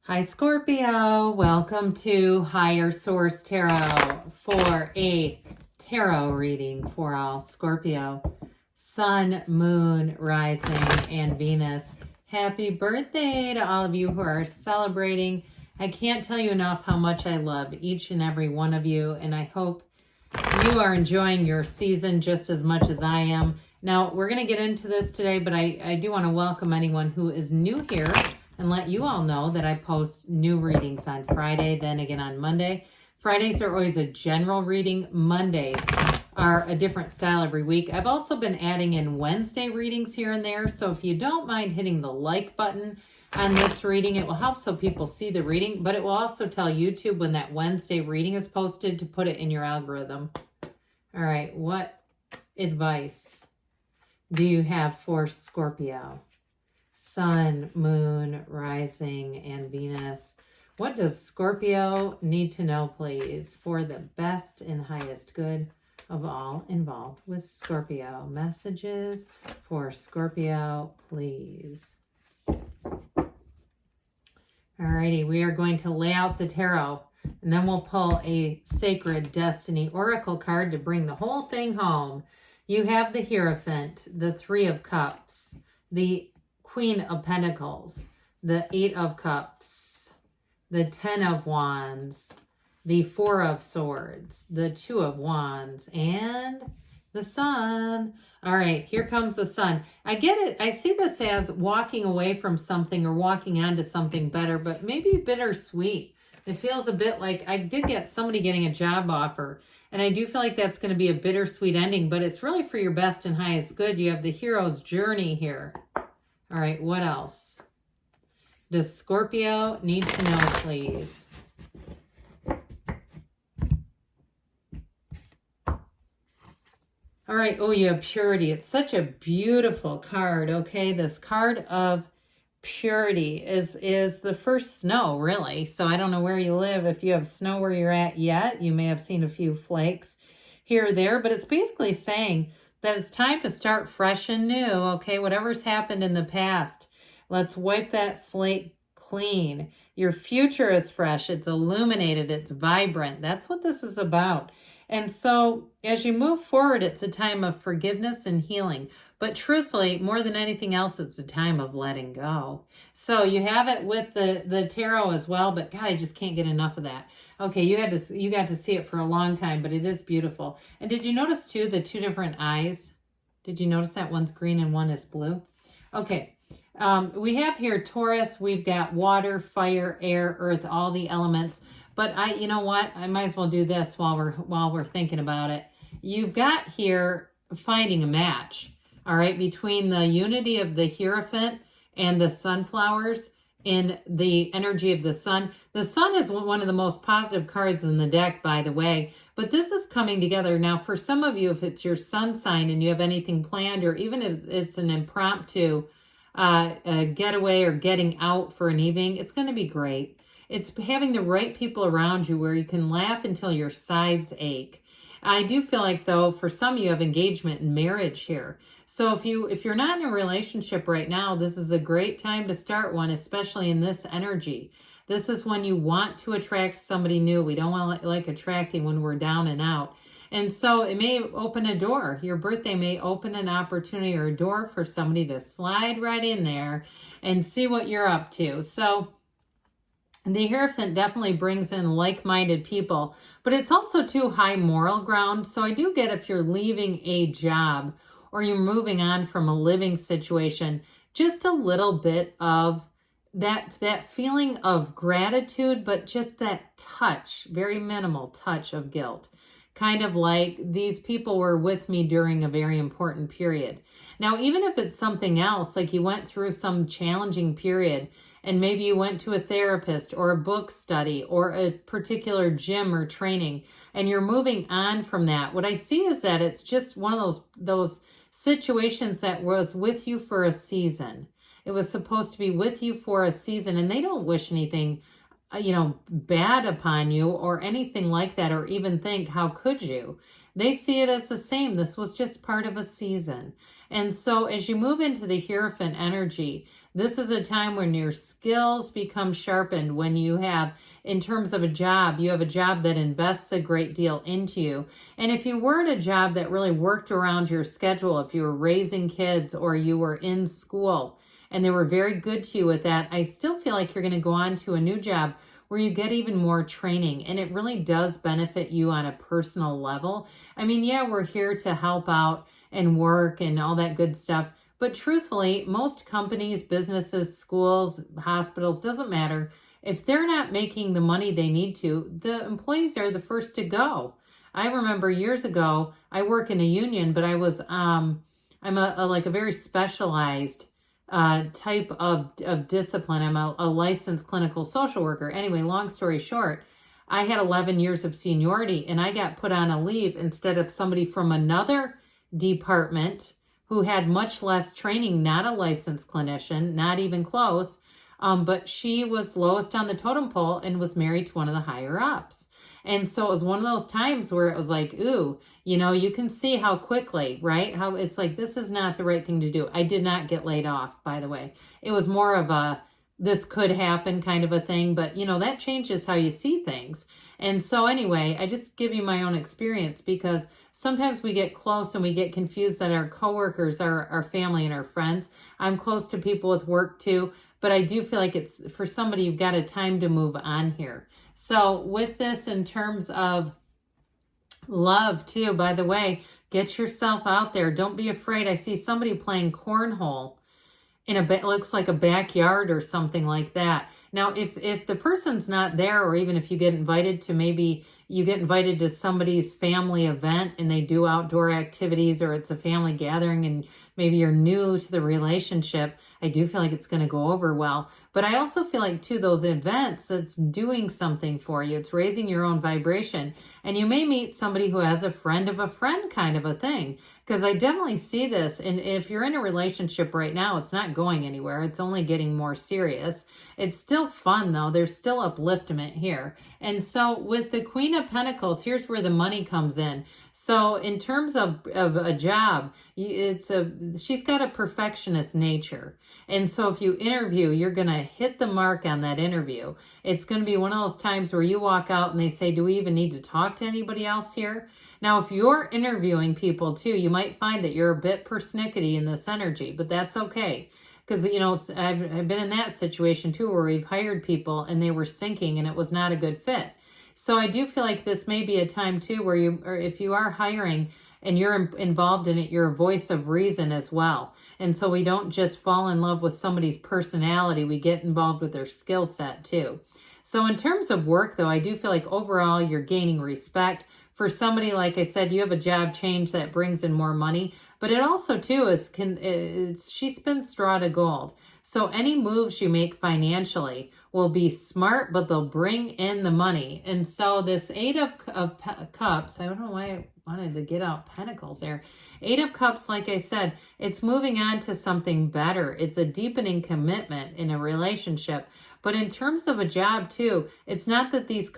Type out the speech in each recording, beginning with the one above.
Hi Scorpio, welcome to Higher Source Tarot for a tarot reading for all Scorpio, Sun, Moon, Rising, and Venus. Happy birthday to all of you who are celebrating. I can't tell you enough how much I love each and every one of you, and I hope you are enjoying your season just as much as I am. Now, we're going to get into this today, but I do want to welcome anyone who is new here and let you all know that I post new readings on Friday, then again on Monday. Fridays are always a general reading. Mondays are a different style every week. I've also been adding in Wednesday readings here and there, so if you don't mind hitting the like button on this reading, it will help so people see the reading, but it will also tell YouTube when that Wednesday reading is posted to put it in your algorithm. All right, what advice do you have for Scorpio? Sun, Moon, Rising, and Venus. What does Scorpio need to know, please, for the best and highest good of all involved with Scorpio? Messages for Scorpio, please. Alrighty, we are going to lay out the tarot, and then we'll pull a Sacred Destiny Oracle card to bring the whole thing home. You have the Hierophant, the Three of Cups, the Queen of Pentacles, the Eight of Cups, the Ten of Wands, the Four of Swords, the Two of Wands, and the Sun. All right, here comes the Sun. I get it. I see this as walking away from something or walking onto something better, but maybe bittersweet. It feels a bit like I did get somebody getting a job offer, and I do feel like that's going to be a bittersweet ending, but it's really for your best and highest good. You have the hero's journey here. All right, what else does Scorpio need to know, please? All right, oh, you have Purity. It's such a beautiful card, okay? This card of Purity is the first snow, really. So I don't know where you live. If you have snow where you're at yet, you may have seen a few flakes here or there, but it's basically saying that it's time to start fresh and new, okay? Whatever's happened in the past, let's wipe that slate clean. Your future is fresh, it's illuminated, it's vibrant. That's what this is about. And so as you move forward, it's a time of forgiveness and healing. But truthfully, more than anything else, it's a time of letting go. So you have it with the tarot as well, but God, I just can't get enough of that. Okay, you got to see it for a long time, but it is beautiful. And did you notice too the two different eyes? Did you notice that one's green and one is blue? Okay, we have here Taurus. We've got water, fire, air, earth, all the elements. But you know what? I might as well do this while we're thinking about it. You've got here finding a match, all right, between the unity of the Hierophant and the sunflowers in the energy of the sun. The sun is one of the most positive cards in the deck, by the way, but this is coming together. Now, for some of you, if it's your sun sign and you have anything planned, or even if it's an impromptu getaway or getting out for an evening, it's going to be great. It's having the right people around you where you can laugh until your sides ache. I do feel like, though, for some you have engagement and marriage here. So if you're not in a relationship right now, this is a great time to start one, especially in this energy. This is when you want to attract somebody new. We don't want to like attracting when we're down and out. And so it may open a door. Your birthday may open an opportunity or a door for somebody to slide right in there and see what you're up to. So the Hierophant definitely brings in like-minded people, but it's also too high moral ground. So I do get if you're leaving a job or you're moving on from a living situation, just a little bit of that feeling of gratitude, but just that touch, very minimal touch of guilt. Kind of like these people were with me during a very important period. Now, even if it's something else, like you went through some challenging period and maybe you went to a therapist or a book study or a particular gym or training and you're moving on from that, what I see is that it's just one of those situations that was with you for a season. It was supposed to be with you for a season, and they don't wish anything bad upon you or anything like that, or even think, how could you? They see it as the same. This was just part of a season. And so as you move into the Hierophant energy, This is a time when your skills become sharpened, when you have, in terms of a job, you have a job that invests a great deal into you. And if you were at a job that really worked around your schedule, if you were raising kids or you were in school and they were very good to you with that, I still feel like you're going to go on to a new job where you get even more training, and it really does benefit you on a personal level. I mean, yeah, we're here to help out and work and all that good stuff, but truthfully, most companies, businesses, schools, hospitals, doesn't matter. If they're not making the money they need to, the employees are the first to go. I remember years ago, I work in a union, but I'm like a very specialized type of discipline. I'm a licensed clinical social worker. Anyway, long story short, I had 11 years of seniority and I got put on a leave instead of somebody from another department who had much less training, not a licensed clinician, not even close, but she was lowest on the totem pole and was married to one of the higher ups. And so it was one of those times where it was like, ooh, you can see how quickly, right? How it's like, this is not the right thing to do. I did not get laid off, by the way. It was more of a, this could happen kind of a thing, but that changes how you see things. And so anyway, I just give you my own experience because sometimes we get close and we get confused that our coworkers are our family and our friends. I'm close to people with work too, but I do feel like it's for somebody, you've got a time to move on here. So with this, in terms of love too, by the way, get yourself out there. Don't be afraid. I see somebody playing cornhole in looks like a backyard or something like that. Now, if the person's not there, or even if you get invited to, maybe you get invited to somebody's family event and they do outdoor activities, or it's a family gathering and maybe you're new to the relationship, I do feel like it's going to go over well. But I also feel like too, those events, that's doing something for you. It's raising your own vibration. And you may meet somebody who has a friend of a friend kind of a thing. Because I definitely see this. And if you're in a relationship right now, it's not going anywhere. It's only getting more serious. It's still fun though. There's still upliftment here. And so with the Queen of Pentacles, here's where the money comes in. So in terms of a job, she's got a perfectionist nature. And so if you interview, you're going to hit the mark on that interview. It's going to be one of those times where you walk out and they say, do we even need to talk to anybody else here? Now, if you're interviewing people too, you might find that you're a bit persnickety in this energy, but that's okay. Because, I've been in that situation too, where we've hired people and they were sinking and it was not a good fit. So I do feel like this may be a time too where or if you are hiring and you're involved in it, you're a voice of reason as well. And so we don't just fall in love with somebody's personality, we get involved with their skill set too. So in terms of work though, I do feel like overall you're gaining respect. For somebody, like I said, you have a job change that brings in more money, but it also too she spins straw to gold. So any moves you make financially will be smart, but they'll bring in the money. And so this Eight of Cups, I don't know why I wanted to get out Pentacles there. Eight of Cups, like I said, it's moving on to something better. It's a deepening commitment in a relationship. But in terms of a job too, it's not that these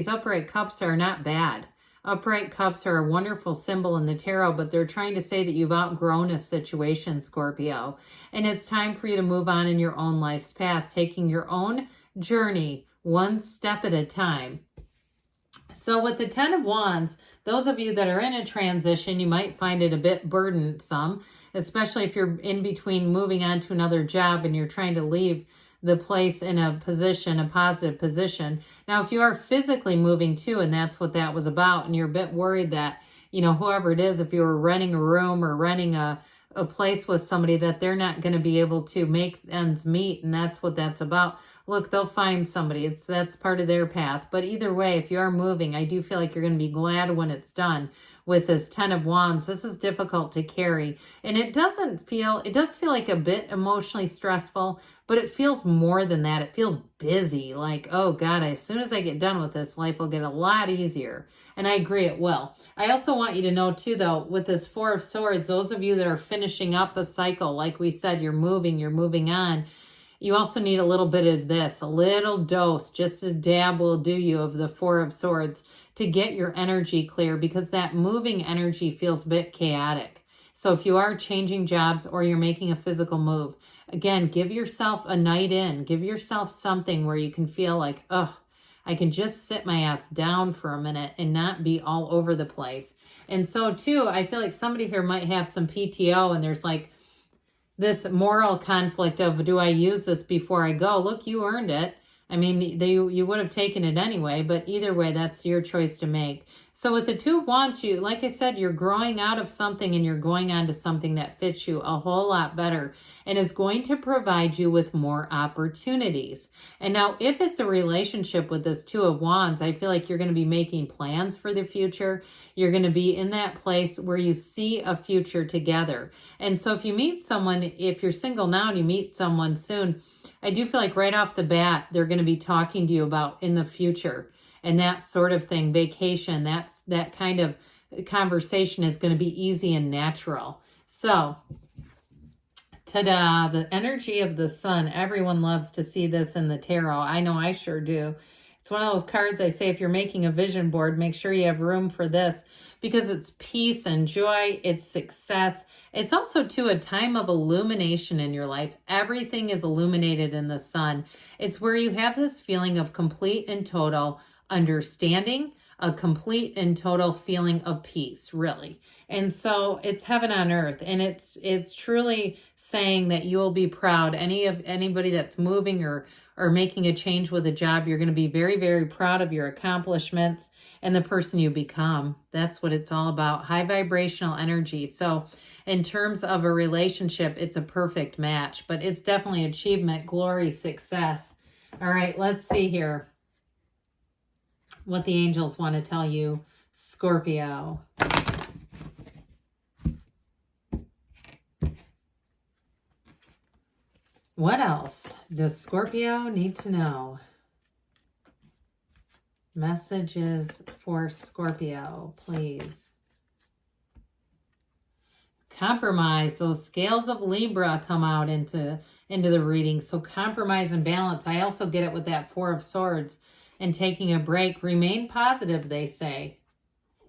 upright cups are not bad. Upright cups are a wonderful symbol in the tarot, but they're trying to say that you've outgrown a situation, Scorpio. And it's time for you to move on in your own life's path, taking your own journey one step at a time. So with the Ten of Wands, those of you that are in a transition, you might find it a bit burdensome, especially if you're in between moving on to another job and you're trying to leave the place in a positive position. Now, if you are physically moving too, and that's what that was about, and you're a bit worried that, whoever it is, if you were renting a room or renting a place with somebody, that they're not going to be able to make ends meet, and that's what that's about. Look, they'll find somebody. That's part of their path. But either way, if you are moving, I do feel like you're going to be glad when it's done. With this Ten of Wands, this is difficult to carry. And it does feel like a bit emotionally stressful, but it feels more than that. It feels busy. Like, oh God, as soon as I get done with this, life will get a lot easier. And I agree, it will. I also want you to know too, though, with this Four of Swords, those of you that are finishing up a cycle, like we said, you're moving on. You also need a little bit of this, a little dose, just a dab will do you of the Four of Swords to get your energy clear, because that moving energy feels a bit chaotic. So if you are changing jobs or you're making a physical move, Again, give yourself a night in. Give yourself something where you can feel like, oh, I can just sit my ass down for a minute and not be all over the place. And so too, I feel like somebody here might have some PTO and there's like this moral conflict of, do I use this before I go? Look, you earned it. I mean, you would have taken it anyway, but either way, that's your choice to make. So with the Two of Wands, you, like I said, you're growing out of something and you're going on to something that fits you a whole lot better and is going to provide you with more opportunities. And now if it's a relationship with this Two of Wands, I feel like you're going to be making plans for the future. You're going to be in that place where you see a future together. And so if you meet someone, if you're single now and you meet someone soon, I do feel like right off the bat, they're going to be talking to you about in the future and that sort of thing, vacation, that kind of conversation is going to be easy and natural. So, ta-da, the energy of the sun. Everyone loves to see this in the tarot. I know I sure do. It's one of those cards I say, if you're making a vision board, make sure you have room for this because it's peace and joy, it's success. It's also, too, a time of illumination in your life. Everything is illuminated in the sun. It's where you have this feeling of complete and total understanding, a complete and total feeling of peace, really. And so it's heaven on earth, and it's truly saying that you will be proud. Anybody that's moving or making a change with a job, you're going to be very, very proud of your accomplishments and the person you become. That's what it's all about, high vibrational energy. So in terms of a relationship, it's a perfect match, but it's definitely achievement, glory, success. All right, let's see here what the angels want to tell you, Scorpio. What else does Scorpio need to know? Messages for Scorpio, please. Compromise. Those scales of Libra come out into the reading. So compromise and balance. I also get it with that Four of Swords and taking a break. Remain positive, they say.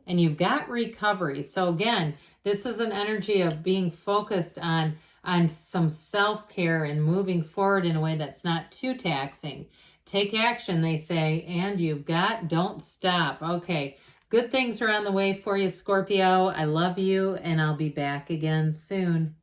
And you've got recovery. So again, this is an energy of being focused on some self-care and moving forward in a way that's not too taxing. Take action, they say, and don't stop. Okay, good things are on the way for you, Scorpio. I love you, and I'll be back again soon.